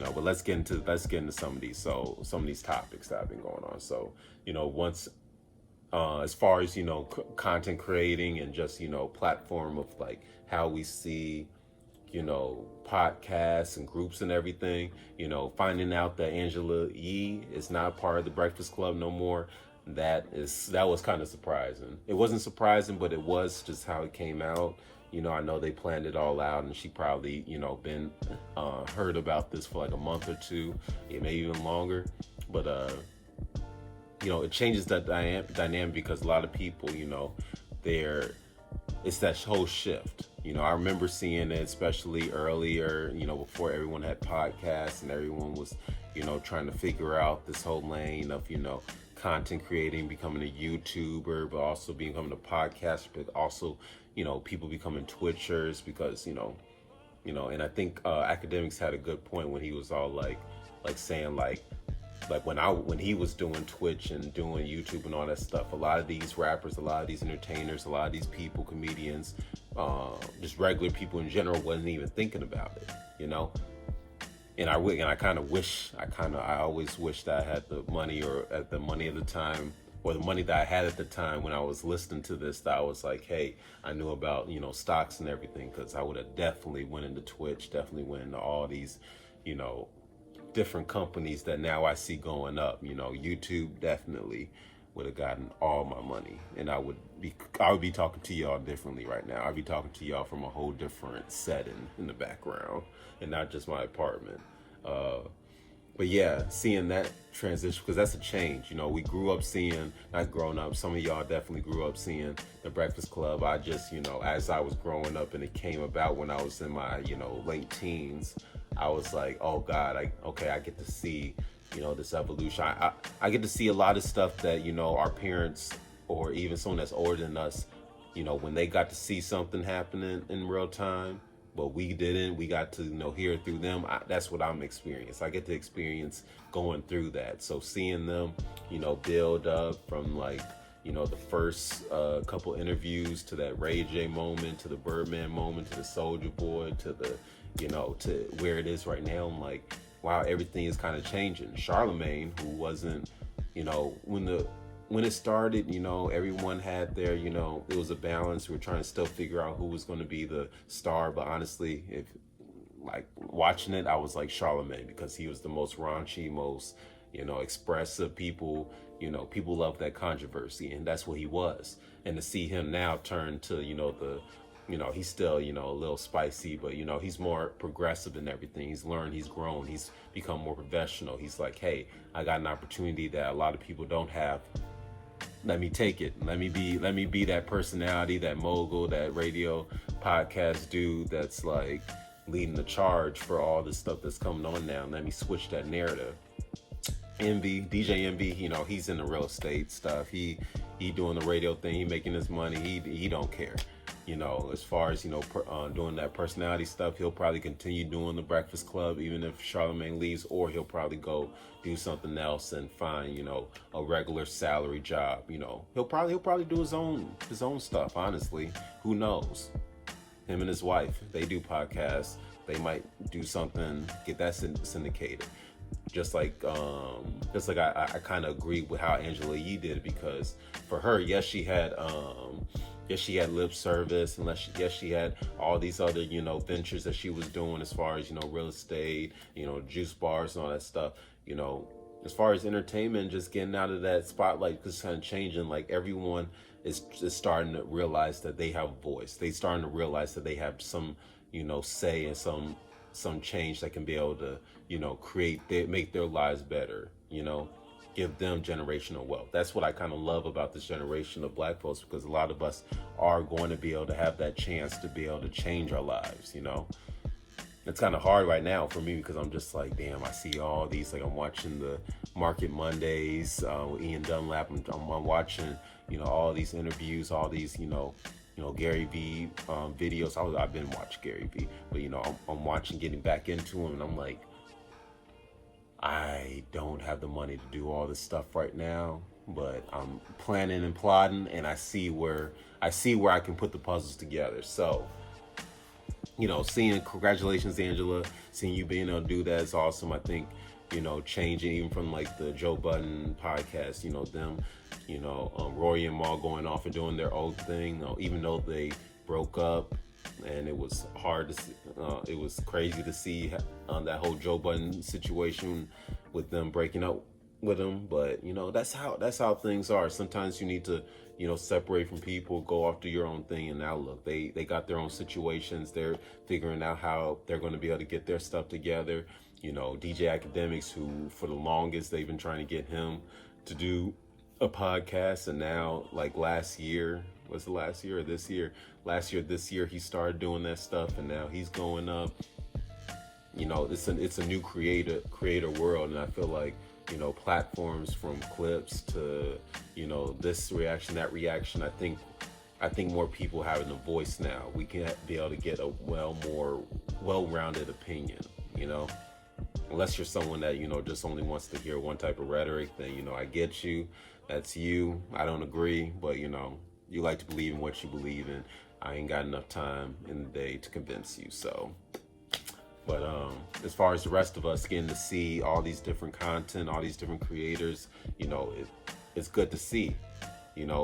But let's get into some of these topics that have been going on. So, once as far as content creating and just platform of like how we see podcasts and groups and everything, finding out that Angela Yee is not part of the Breakfast Club no more, that was kind of surprising. It wasn't surprising, but it was just how it came out. I know they planned it all out, and she probably been heard about this for like a month or two, maybe even longer. But it changes that dynamic because a lot of people, it's that whole shift. I remember seeing it, especially earlier, before everyone had podcasts and everyone was, trying to figure out this whole lane of, content creating, becoming a YouTuber, but also becoming a podcaster, but also, people becoming Twitchers because, and I think Academics had a good point when he was all like saying like when he was doing Twitch and doing YouTube and all that stuff, a lot of these rappers, a lot of these entertainers, a lot of these people, comedians, just regular people in general wasn't even thinking about it, And I always wish that I had the money or at the money at the time, or the money that I had at the time when I was listening to this, that I was like, hey, I knew about, stocks and everything, because I would have definitely went into Twitch, definitely went into all these, different companies that now I see going up. YouTube definitely would have gotten all my money, and I would be talking to y'all differently right now. I'd be talking to y'all from a whole different setting in the background and not just my apartment. But yeah, seeing that transition, because that's a change. We grew up seeing, not growing up, some of y'all definitely grew up seeing the Breakfast Club. I just, as I was growing up and it came about when I was in my, late teens, I was like, oh God, I get to see, this evolution. I get to see a lot of stuff that, our parents or even someone that's older than us, when they got to see something happening in real time, but we didn't. We got to, hear it through them. That's what I'm experiencing. I get to experience going through that. So seeing them, build up from like, the first couple interviews to that Ray J moment, to the Birdman moment, to the Soldier Boy, to the, to where it is right now. I'm like, wow, everything is kind of changing. Charlemagne, who wasn't, when it started, everyone had their, it was a balance. We were trying to still figure out who was going to be the star. But honestly, if like watching it, I was like Charlemagne, because he was the most raunchy, most, expressive. People love that controversy, and that's what he was. And to see him now turn to, he's still, a little spicy, but, he's more progressive in everything. He's learned, he's grown, he's become more professional. He's like, hey, I got an opportunity that a lot of people don't have. Let me take it. Let me be that personality, that mogul, that radio podcast dude that's like leading the charge for all this stuff that's coming on now. Let me switch that narrative. DJ Envy, he's in the real estate stuff. He doing the radio thing. He making his money. He don't care. As far as, doing that personality stuff, he'll probably continue doing the Breakfast Club, even if Charlemagne leaves, or he'll probably go do something else and find, a regular salary job. He'll probably do his own stuff. Honestly, who knows? Him and his wife, they do podcasts. They might do something, get that syndicated. Just like I kind of agree with how Angela Yee did it, because for her, yes, she had lip service, and yes, she had all these other, ventures that she was doing as far as, real estate, juice bars and all that stuff, as far as entertainment, just getting out of that spotlight, just kind of changing. Like everyone is starting to realize that they have a voice. They starting to realize that they have some, say and some change that can be able to, make their lives better, give them generational wealth. That's what I kind of love about this generation of Black folks, because a lot of us are going to be able to have that chance to be able to change our lives. It's kind of hard right now for me, because I'm just like, damn, I see all these, like I'm watching the Market Mondays with Ian Dunlap. I'm watching, all these interviews, all these, Gary Vee videos. I've been watching Gary Vee, but I'm watching, getting back into him, and I'm like, I don't have the money to do all this stuff right now, but I'm planning and plotting, and I see where I can put the puzzles together. So Congratulations, Angela. Seeing you being able to do that is awesome. I think, changing even from like the Joe Budden podcast, them, Rory and Maul going off and doing their own thing, even though they broke up, and it was hard to see, it was crazy to see that whole Joe Budden situation with them breaking up with him. But that's how things are. Sometimes you need to separate from people, go off do your own thing. And now look, they got their own situations. They're figuring out how they're going to be able to get their stuff together. DJ Academics, who for the longest they've been trying to get him to do a podcast, and now like last year, was it last year or this year? This year he started doing that stuff, and now he's going up. It's a new creator world, and I feel like platforms from clips to this reaction, that reaction. I think more people having a voice now. We can be able to get a more well-rounded opinion. Unless you're someone that just only wants to hear one type of rhetoric, then I get you. That's you. I don't agree, but you like to believe in what you believe in. I ain't got enough time in the day to convince you. So, but as far as the rest of us getting to see all these different content, all these different creators, it's good to see.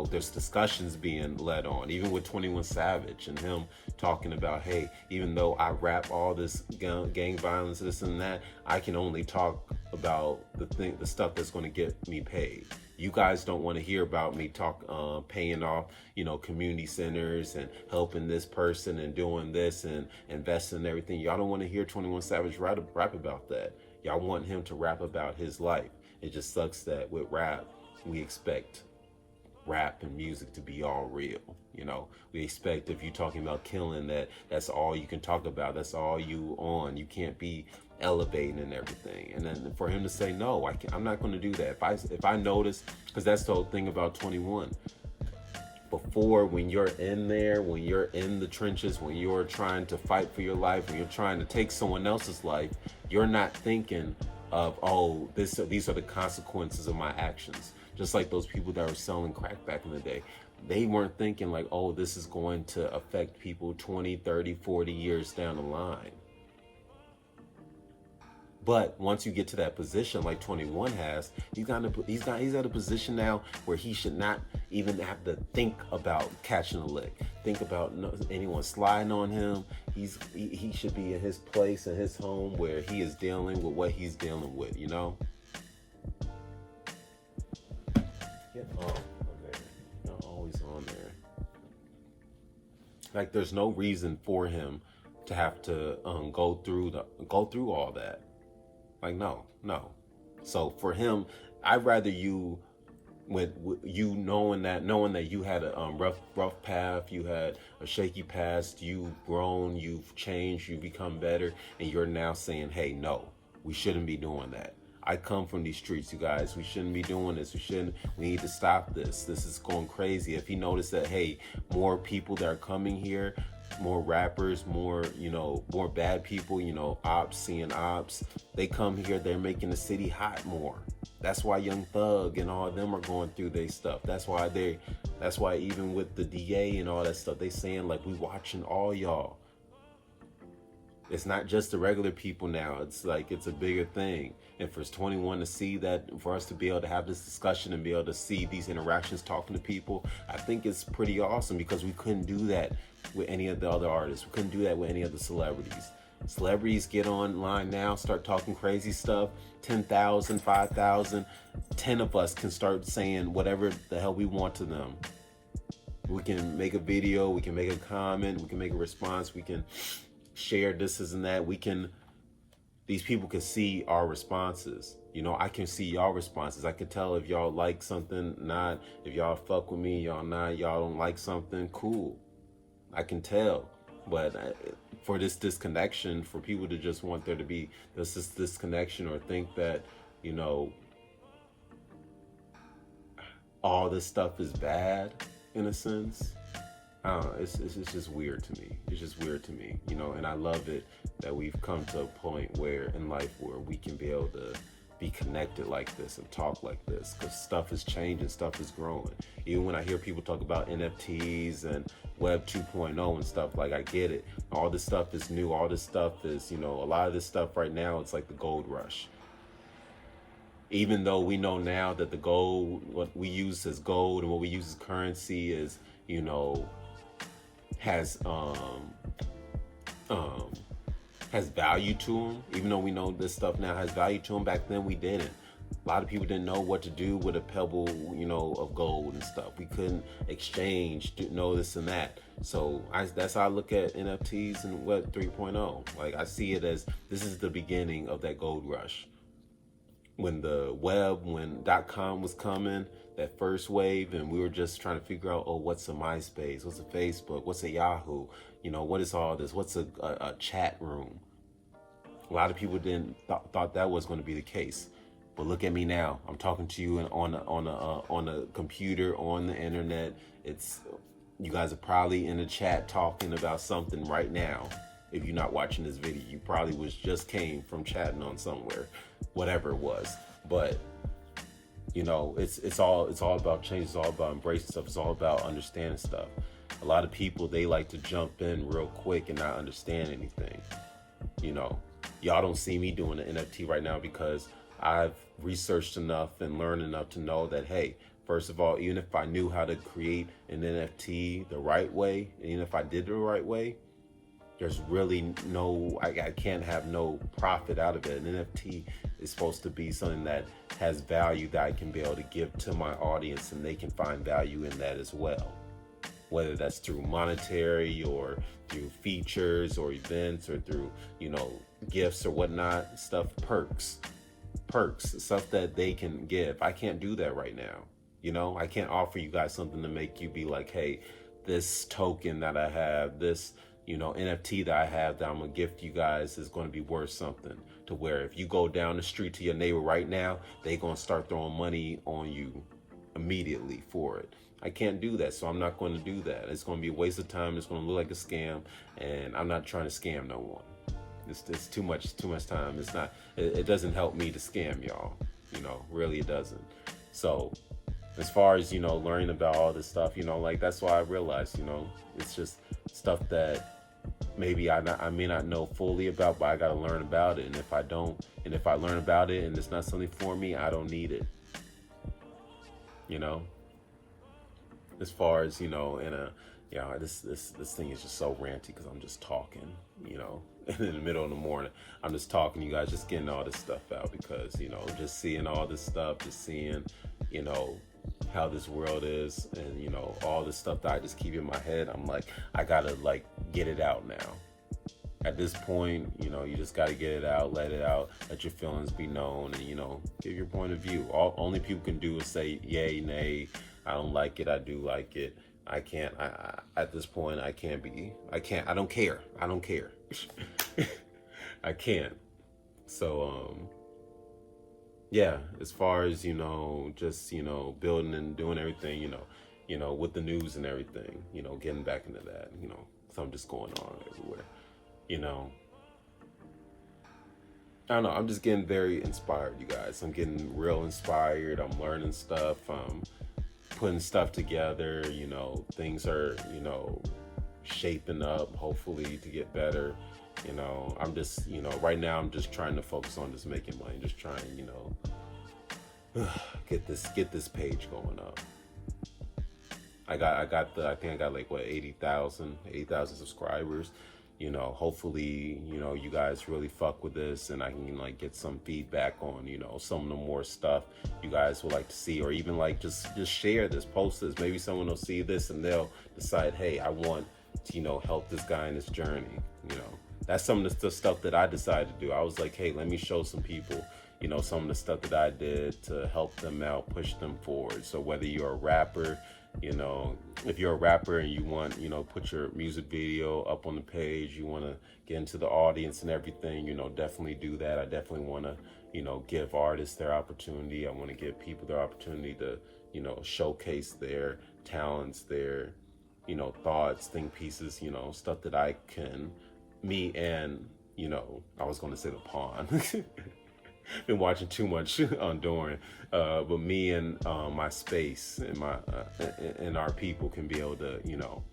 There's discussions being led on, even with 21 Savage and him talking about, hey, even though I rap all this gang violence, this and that, I can only talk about the stuff that's going to get me paid. You guys don't want to hear about me paying off, community centers and helping this person and doing this and investing in everything. Y'all don't want to hear 21 Savage rap about that. Y'all want him to rap about his life. It just sucks that with rap, we expect rap and music to be all real. We expect if you're talking about killing, that's all you can talk about. That's all you on. You can't be elevating and everything. And then for him to say, no, I'm not going to do that. If I notice, because that's the whole thing about 21. Before, when you're in there, when you're in the trenches, when you're trying to fight for your life, when you're trying to take someone else's life, you're not thinking of, oh, these are the consequences of my actions. Just like those people that were selling crack back in the day. They weren't thinking like, oh, this is going to affect people 20, 30, 40 years down the line. But once you get to that position like 21 has, he's at a position now where he should not even have to think about catching a lick, think about anyone sliding on him. He should be in his place, in his home, where he is dealing with what he's dealing with, Get on there. You're always on there. Like there's no reason for him to have to go through all that. Like no. So for him, I'd rather you, with you knowing that you had a rough path, you had a shaky past, you've grown, you've changed, you've become better, and you're now saying, hey, no, we shouldn't be doing that. I come from these streets, you guys. We shouldn't be doing this. We need to stop this. This is going crazy. If he noticed that, hey, more people that are coming here, more rappers, more bad people, ops, seeing ops, they come here, they're making the city hot more. That's why Young Thug and all of them are going through their stuff. That's why even with the DA and all that stuff, they saying like, we watching all y'all. It's not just the regular people now. It's like, it's a bigger thing. And for 21 to see that, for us to be able to have this discussion and be able to see these interactions, talking to people, I think it's pretty awesome, because we couldn't do that with any of the other artists. We couldn't do that with any of the celebrities. Celebrities get online now, start talking crazy stuff. 10,000, 5,000, 10 of us can start saying whatever the hell we want to them. We can make a video, we can make a comment, we can make a response, we can share this and that. These people can see our responses. I can see y'all responses. I can tell if y'all like something, not. If y'all fuck with me, y'all not. Y'all don't like something, cool. I can tell. But for this disconnection, for people to just want there to be this disconnection, or think that, all this stuff is bad, in a sense, it's just weird to me. It's just weird to me, and I love it that we've come to a point where in life where we can be able to be connected like this and talk like this, because stuff is changing, stuff is growing. Even when I hear people talk about NFTs and Web 2.0 and stuff, like, I get it. All this stuff is new. All this stuff is, a lot of this stuff right now, it's like the gold rush. Even though we know now that the gold, what we use as gold and what we use as currency is, has value to them. Even though we know this stuff now has value to them, back then we didn't. A lot of people didn't know what to do with a pebble, of gold and stuff. We couldn't exchange, this and that. So that's how I look at NFTs and Web 3.0. Like, I see it as this is the beginning of that gold rush. When .com was coming, that first wave, and we were just trying to figure out, what's a MySpace, what's a Facebook, what's a Yahoo, what is all this, what's a chat room. A lot of people thought that was going to be the case, but look at me now. I'm talking to you on a computer, on the internet. You guys are probably in a chat talking about something right now. If you're not watching this video, you probably just came from chatting on somewhere, whatever it was. But it's all about change. It's all about embracing stuff. It's all about understanding stuff. A lot of people, they like to jump in real quick and not understand anything. Y'all don't see me doing an NFT right now because I've researched enough and learned enough to know that, hey, first of all, even if I knew how to create an NFT the right way, and even if I did it the right way, there's really I can't have no profit out of it. An NFT is supposed to be something that has value that I can be able to give to my audience, and they can find value in that as well. Whether that's through monetary or through features or events or through, gifts or whatnot, perks, stuff that they can give. I can't do that right now. I can't offer you guys something to make you be like, hey, this token that I have, this NFT that I have that I'm gonna gift you guys is gonna be worth something, to where if you go down the street to your neighbor right now, they gonna start throwing money on you immediately for it. I can't do that, so I'm not going to do that. It's going to be a waste of time. It's going to look like a scam, and I'm not trying to scam no one. It's too much time. It's not. It doesn't help me to scam y'all. Really it doesn't. So as far as learning about all this stuff, that's why I realized, it's just stuff that maybe I may not know fully about, but I got to learn about it. And if I don't, and if I learn about it and it's not something for me, I don't need it. As far as this thing is just so ranty because I'm just talking, and in the middle of the morning I'm just talking to you guys, just getting all this stuff out because just seeing all this stuff, just seeing how this world is, and all this stuff that I just keep in my head. I'm like, I gotta get it out now. At this point, you just gotta get it out, let it out, let your feelings be known, and give your point of view. Only people can do is say yay, nay, I don't like it, I do like it. I can't, at this point, I don't care. I can't. So, yeah, as far as, just, building and doing everything, with the news and everything, getting back into that, something just going on everywhere, I don't know, I'm just getting very inspired, you guys. I'm getting real inspired. I'm learning stuff. Putting stuff together, things are, shaping up, hopefully to get better. I'm just, right now I'm just trying to focus on just making money, just trying, get this page going up. I think I got like 80,000 subscribers. Hopefully, you guys really fuck with this, and I can get some feedback on, some of the more stuff you guys would like to see, or even just share this, post this. Maybe someone will see this and they'll decide, hey, I want to, help this guy in his journey. That's some of the stuff that I decided to do. I was like, hey, let me show some people, some of the stuff that I did to help them out, push them forward. So whether you're a rapper, if you're a rapper and you want, put your music video up on the page, you want to get into the audience and everything, definitely do that. I definitely want to, give artists their opportunity. I want to give people their opportunity to, showcase their talents, their, thoughts, think pieces, stuff that I was going to say the pawn. been watching too much on Doran. But me and my space and my and our people can be able to, you know,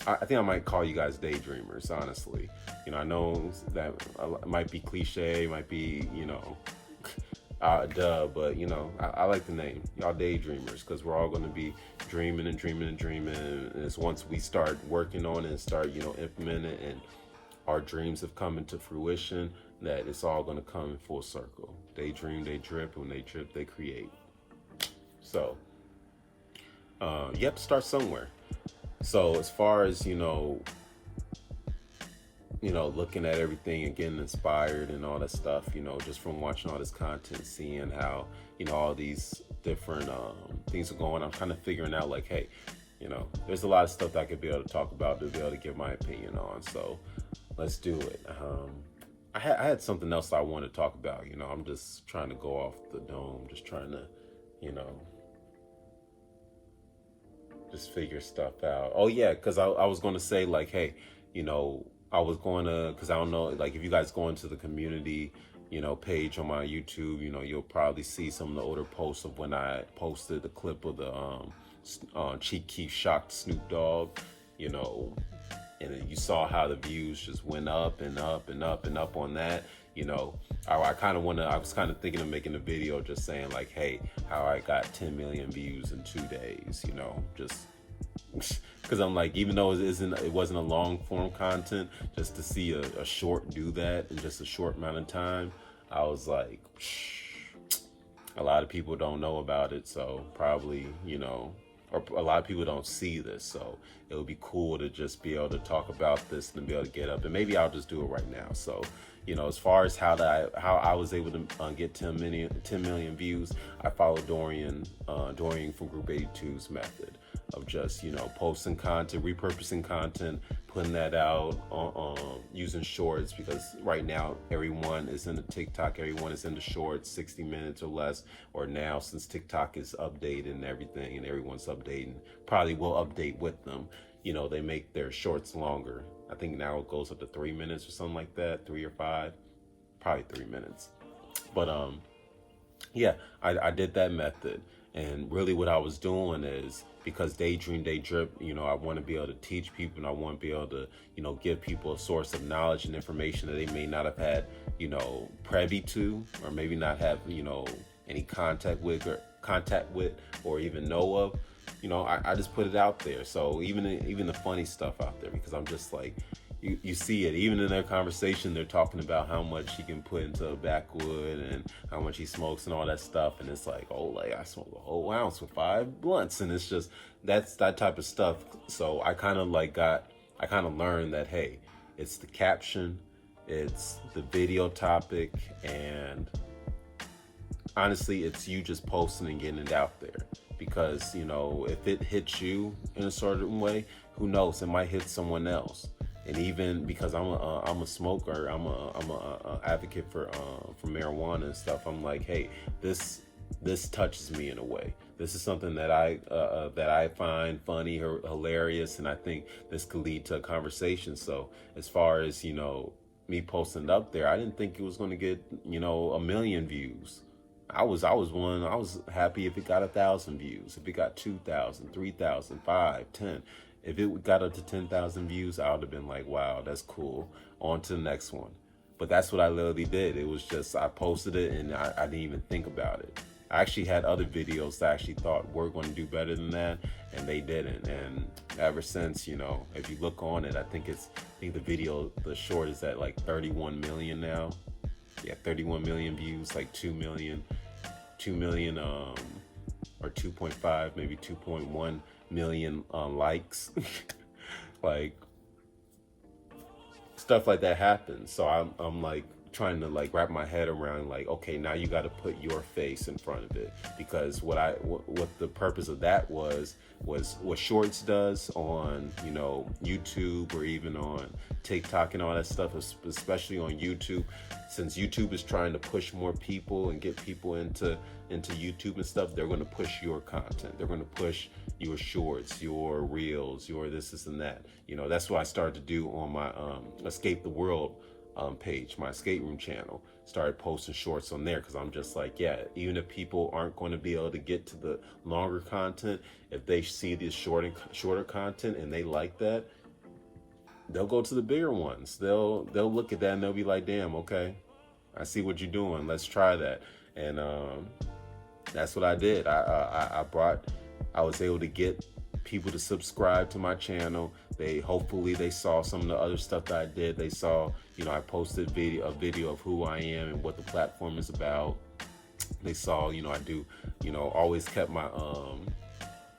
I think I might call you guys daydreamers, honestly. You know, I know that it might be cliche, might be, you know, duh, but you know, I like the name, y'all daydreamers, because we're all going to be dreaming and dreaming and dreaming. And it's once we start working on it and start, you know, implementing it, and our dreams have come into fruition, that it's all going to come in full circle. They dream, they drip. When they drip, they create. So, you have to start somewhere. So as far as, you know, looking at everything and getting inspired and all that stuff, you know, just from watching all this content, seeing how, you know, all these different things are going, I'm kind of figuring out like, hey, you know, there's a lot of stuff that I could be able to talk about, to be able to give my opinion on. So let's do it. I had something else I wanted to talk about. You know, I'm just trying to go off the dome, just trying to, you know, just figure stuff out. Oh yeah, because I was going to say like, hey, you know, I was going to, because I don't know, like if you guys go into the community, you know, page on my YouTube, you know, you'll probably see some of the older posts of when I posted the clip of the Cheek Keef shocked Snoop Dogg, you know, and you saw how the views just went up and up and up and up on that. You know, I was kind of thinking of making a video just saying like, hey, how I got 10 million views in 2 days, you know, just because I'm like, even though it wasn't a long form content, just to see a short do that in just a short amount of time, I was like, a lot of people don't know about it. So probably, you know, or a lot of people don't see this, so it would be cool to just be able to talk about this and be able to get up, and maybe I'll just do it right now. So, you know, as far as how I was able to get 10 million views, I followed Dorian from Group 82's method of just, you know, posting content, repurposing content, putting that out using shorts, because right now everyone is in the TikTok, everyone is in the shorts, 60 minutes or less, or now since TikTok is updated and everything and everyone's updating, probably will update with them, you know, they make their shorts longer. I think now it goes up to 3 minutes or something like that, 3 or 5, probably 3 minutes. But yeah, I did that method, and really what I was doing is, because Daydream, Day Drip, you know, I want to be able to teach people, and I want to be able to, you know, give people a source of knowledge and information that they may not have had, you know, privy to, or maybe not have, you know, any contact with, or even know of. You know, I just put it out there. So even the funny stuff out there, because I'm just like, you see it, even in their conversation, they're talking about how much he can put into a backwood and how much he smokes and all that stuff. And it's like, oh, like I smoke a whole ounce with 5 blunts. And it's just, that's that type of stuff. So I kind of learned that, hey, it's the caption, it's the video topic, and honestly, it's you just posting and getting it out there. Because, you know, if it hits you in a certain way, who knows, it might hit someone else. And even because I'm a smoker, I'm a advocate for marijuana and stuff. I'm like, hey, this touches me in a way. This is something that I find funny or hilarious, and I think this could lead to a conversation. So as far as, you know, me posting it up there, I didn't think it was going to get, you know, 1 million views. I was happy if it got 1,000 views, if it got 2,000, 3,000, 5, 10. If it got up to 10,000 views, I would have been like, wow, that's cool. On to the next one. But that's what I literally did. It was just, I posted it and I didn't even think about it. I actually had other videos that I actually thought were going to do better than that, and they didn't. And ever since, you know, if you look on it, I think the short is at like 31 million now. Yeah, 31 million views, like 2 million, or 2.5, maybe 2.1 million likes. Like, stuff like that happens. So I'm like trying to like wrap my head around like, okay, now you got to put your face in front of it, because what the purpose of that was what Shorts does on, you know, YouTube or even on TikTok and all that stuff, especially on YouTube, since YouTube is trying to push more people and get people into YouTube and stuff. They're going to push your content. They're going to push your shorts, your reels, your this and that. You know, that's what I started to do on my Escape the World page, my escape room channel. started posting shorts on there, because I'm just like, yeah, even if people aren't going to be able to get to the longer content, if they see this shorter content and they like that, they'll go to the bigger ones. They'll look at that and they'll be like, damn, okay, I see what you're doing. Let's try that. And that's what I did. I was able to get people to subscribe to my channel. Hopefully they saw some of the other stuff that I did. They saw, I posted a video of who I am and what the platform is about. They saw, I do, always kept my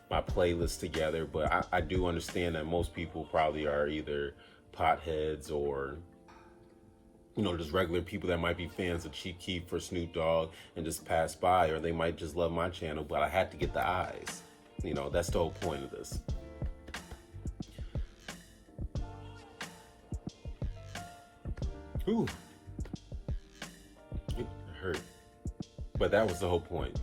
my playlist together. But I do understand that most people probably are either potheads or just regular people that might be fans of Chief Keef or Snoop Dogg and just pass by, or they might just love my channel. But I had to get the eyes. That's the whole point of this. Ooh, it hurt. But that was the whole point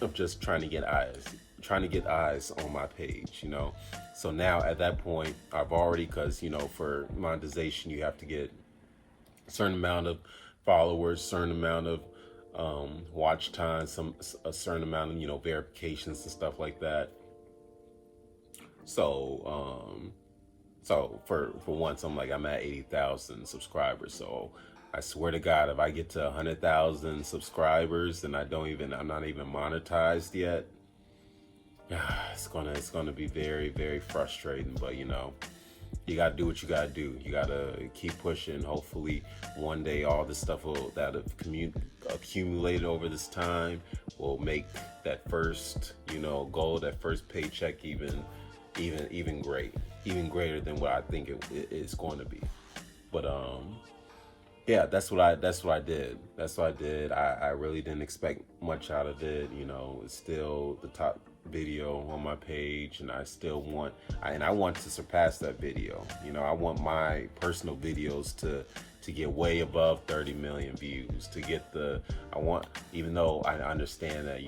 of just trying to get eyes on my page, So now at that point, I've already, because, for monetization, you have to get a certain amount of followers, certain amount of watch time, a certain amount of verifications and stuff like that. So for once, I'm at 80,000 subscribers. So I swear to God, if I get to 100,000 subscribers and I'm not even monetized yet, it's gonna be very, very frustrating. But you gotta do what you gotta do. You gotta keep pushing. Hopefully one day all this stuff that have accumulated over this time will make that first goal, that first paycheck even greater than what I think it is going to be. But yeah, that's what I did. I really didn't expect much out of it. It's still the top video on my page, and I want to surpass that video. I want my personal videos to get way above 30 million views, even though I understand that,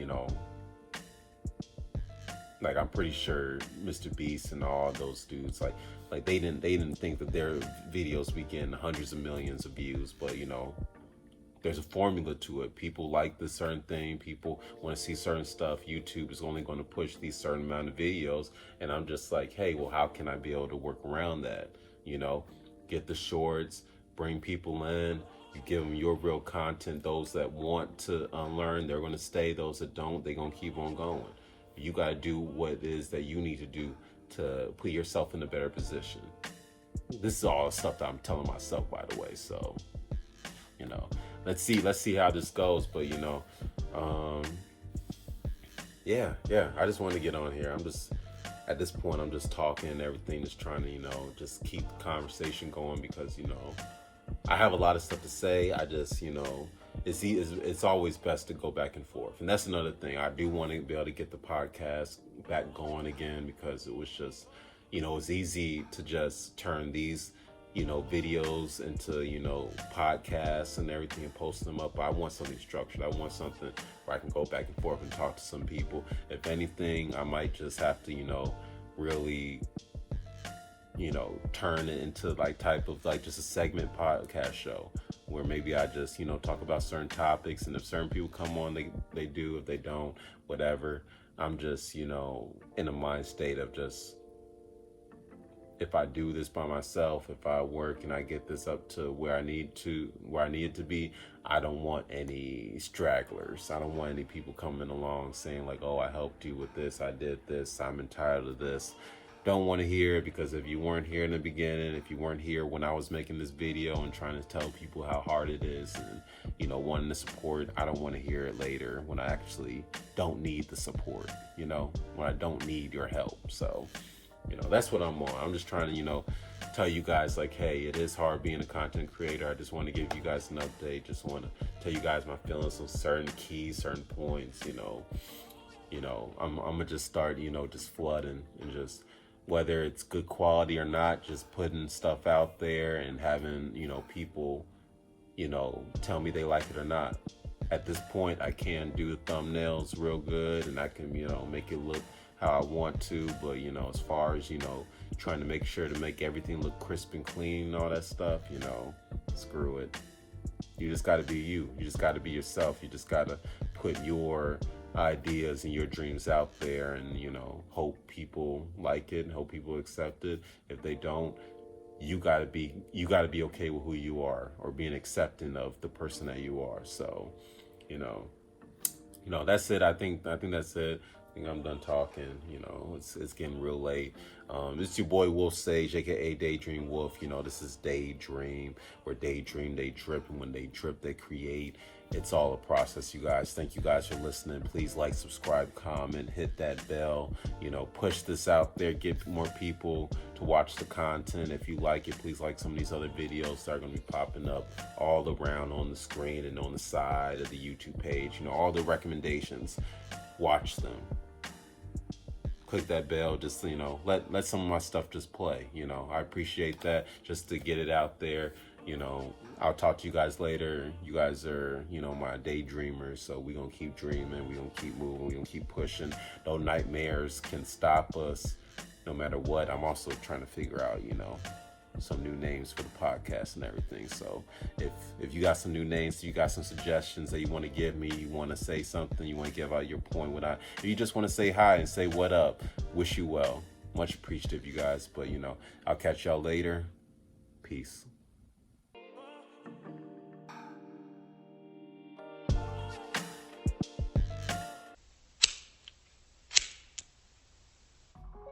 I'm pretty sure Mr. Beast and all those dudes, they didn't think that their videos be getting hundreds of millions of views. But there's a formula to it. People like this certain thing. People want to see certain stuff. YouTube is only going to push these certain amount of videos, and I'm just like, hey, well, how can I be able to work around that? Get the shorts, bring people in. You give them your real content. Those that want to learn, they're going to stay. Those that don't, they're going to keep on going. You got to do what it is that you need to do to put yourself in a better position. This is all stuff that I'm telling myself, by the way. So, let's see how this goes. But, yeah, I just want to get on here. At this point, I'm just talking and everything, just trying to, just keep the conversation going, because, I have a lot of stuff to say. I just, it's always best to go back and forth. And that's another thing. I do want to be able to get the podcast back going again, because it was just, it's easy to just turn these, videos into, podcasts and everything and post them up. But I want something structured. I want something where I can go back and forth and talk to some people. If anything, I might just have to, really, turn it into type of just a segment podcast show, where maybe I just, talk about certain topics, and if certain people come on, they do. If they don't, whatever. I'm just, in a mind state of just, if I do this by myself, if I work and I get this up to where I need it to be, I don't want any stragglers. I don't want any people coming along saying oh, I helped you with this, I did this, I'm entitled to this. Don't want to hear it, because if you weren't here in the beginning, if you weren't here when I was making this video and trying to tell people how hard it is and, wanting the support, I don't want to hear it later when I actually don't need the support, when I don't need your help. So, that's what I'm on. I'm just trying to, tell you guys hey, it is hard being a content creator. I just want to give you guys an update. Just want to tell you guys my feelings on certain keys, certain points, I'm gonna just start, just flooding and just, whether it's good quality or not, just putting stuff out there and having, people, tell me they like it or not. At this point, I can do the thumbnails real good, and I can, make it look how I want to. But, as far as, trying to make sure to make everything look crisp and clean and all that stuff, screw it. You just got to be you. You just got to be yourself. You just got to put your ideas and your dreams out there, and hope people like it and hope people accept it. If they don't, you got to be okay with who you are, or being accepting of the person that you are. So, that's it. I think that's it. I think I'm done talking. It's getting real late. It's your boy Wolf Sage, aka Daydream Wolf. This is Daydream, where they dream, they drip, and when they drip, they create. It's all a process, you guys. Thank you guys for listening. Please like, subscribe, comment, hit that bell. Push this out there. Get more people to watch the content. If you like it, please like some of these other videos that are going to be popping up all around on the screen and on the side of the YouTube page. All the recommendations. Watch them. Click that bell. Just let some of my stuff just play. I appreciate that, just to get it out there. I'll talk to you guys later. You guys are my daydreamers, so we're gonna keep dreaming, we're gonna keep moving, we're gonna keep pushing. No nightmares can stop us, no matter what. I'm also trying to figure out some new names for the podcast and everything. So if you got some new names, you got some suggestions that you want to give me, you want to say something, you want to give out your point, if you just want to say hi and say what up, wish you well. Much appreciative, you guys. But I'll catch y'all later. Peace.